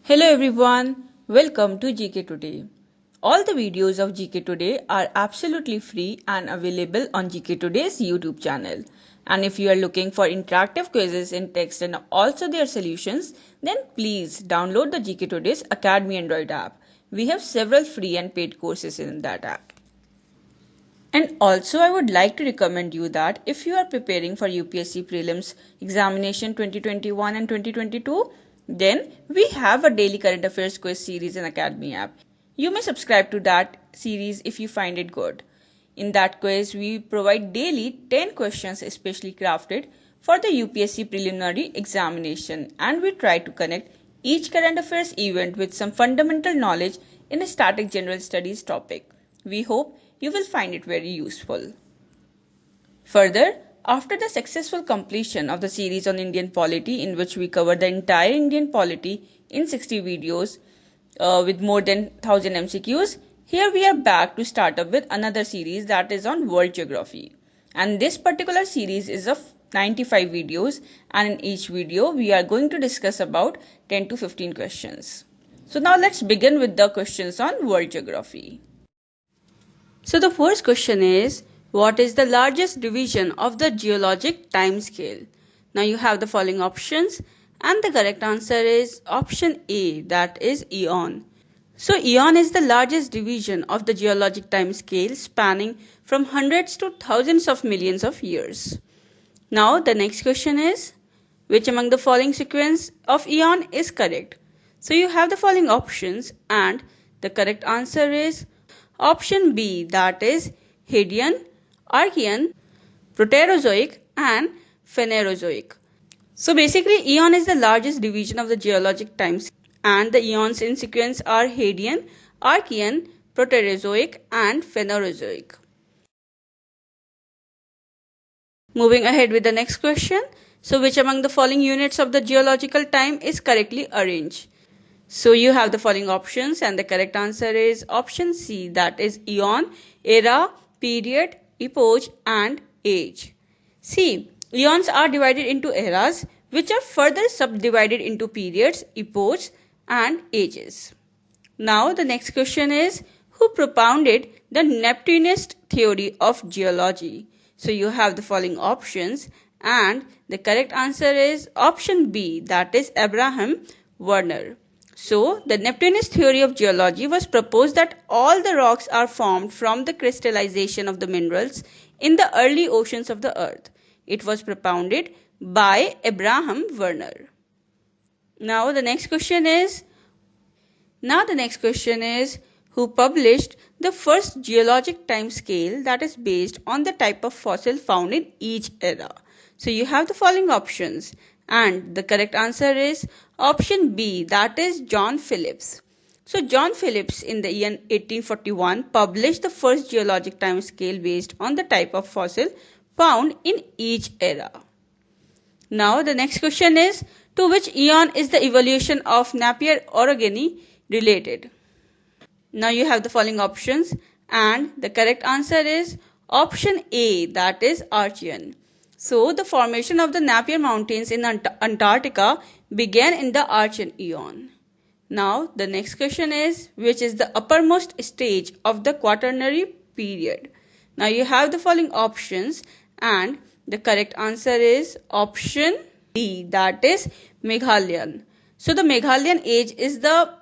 Hello everyone, welcome to GK Today. All the videos of GK Today are absolutely free and available on GK Today's YouTube channel. And if you are looking for interactive quizzes in text and also their solutions, then please download the GK Today's Academy Android app. We have several free and paid courses in that app. And also I would like to recommend you that if you are preparing for UPSC Prelims Examination 2021 and 2022, then we have a daily current affairs quiz series in Academy app. You may subscribe to that series if you find it good. In that quiz, we provide daily 10 questions especially crafted for the UPSC preliminary examination, and we try to connect each current affairs event with some fundamental knowledge in a static general studies topic. We hope you will find it very useful. Further, after the successful completion of the series on Indian polity, in which we cover the entire Indian polity in 60 videos with more than 1000 MCQs, here we are back to start up with another series that is on world geography. And this particular series is of 95 videos, and in each video we are going to discuss about 10 to 15 questions. So now let's begin with the questions on world geography. So the first question is, what is the largest division of the geologic time scale? Now you have the following options, and the correct answer is option A, that is eon. So eon is the largest division of the geologic time scale, spanning from hundreds to thousands of millions of years. Now the next question is, which among the following sequence of eon is correct? So you have the following options, and the correct answer is option B, that is Hadean, Archean, Proterozoic and Phanerozoic. So basically eon is the largest division of the geologic time, and the eons in sequence are Hadean, Archean, Proterozoic and Phanerozoic. Moving ahead with the next question. So which among the following units of the geological time is correctly arranged? So you have the following options, and the correct answer is option C, that is eon, era, period, epoch and age. See, eons are divided into eras, which are further subdivided into periods, epochs and ages. Now the next question is, who propounded the Neptunist theory of geology? So you have the following options, and the correct answer is option B, that is Abraham Werner. So, the Neptunist theory of geology was proposed that all the rocks are formed from the crystallization of the minerals in the early oceans of the earth. It was propounded by Abraham Werner. Now the next question is, who published the first geologic time scale that is based on the type of fossil found in each era? So you have the following options, and the correct answer is option B, that is John Phillips. So John Phillips in the year 1841 published the first geologic time scale based on the type of fossil found in each era. Now the next question is, to which eon is the evolution of Napier orogeny related? Now you have the following options, and the correct answer is option A, that is Archean. So the formation of the Napier Mountains in Antarctica began in the Archean eon. Now the next question is, which is the uppermost stage of the Quaternary period? Now you have the following options, and the correct answer is option D, that is Meghalayan. So the Meghalayan age is the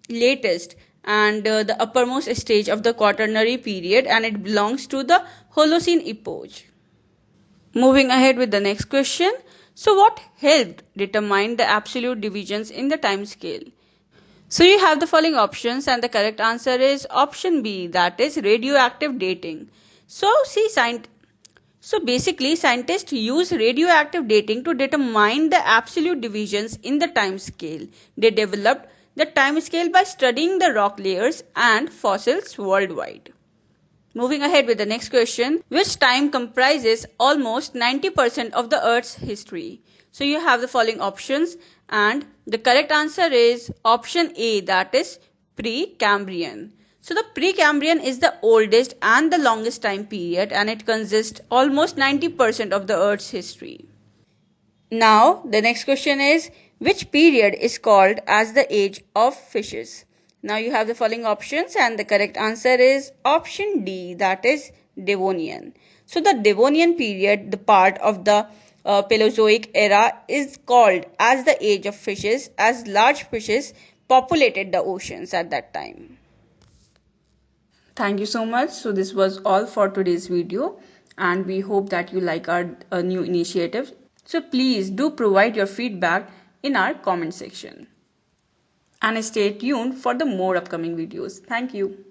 latest and the uppermost stage of the Quaternary period, and it belongs to the Holocene epoch. Moving ahead with the next question. So what helped determine the absolute divisions in the time scale? So you have the following options, and the correct answer is option B, that is radioactive dating. So basically scientists use radioactive dating to determine the absolute divisions in the time scale. They developed the time scale by studying the rock layers and fossils worldwide. Moving ahead with the next question, which time comprises almost 90% of the Earth's history? So you have the following options, and the correct answer is option A, that is Precambrian. So the Precambrian is the oldest and the longest time period, and it consists almost 90% of the Earth's history. Now the next question is, Which period is called as the age of fishes? Now you have the following options and the correct answer is option D, that is Devonian. So the Devonian period, the part of the Paleozoic era, is called as the age of fishes as large fishes populated the oceans at that time. Thank you so much. So this was all for today's video and we hope that you like our new initiative. So please do provide your feedback in our comment section. And stay tuned for the more upcoming videos. Thank you.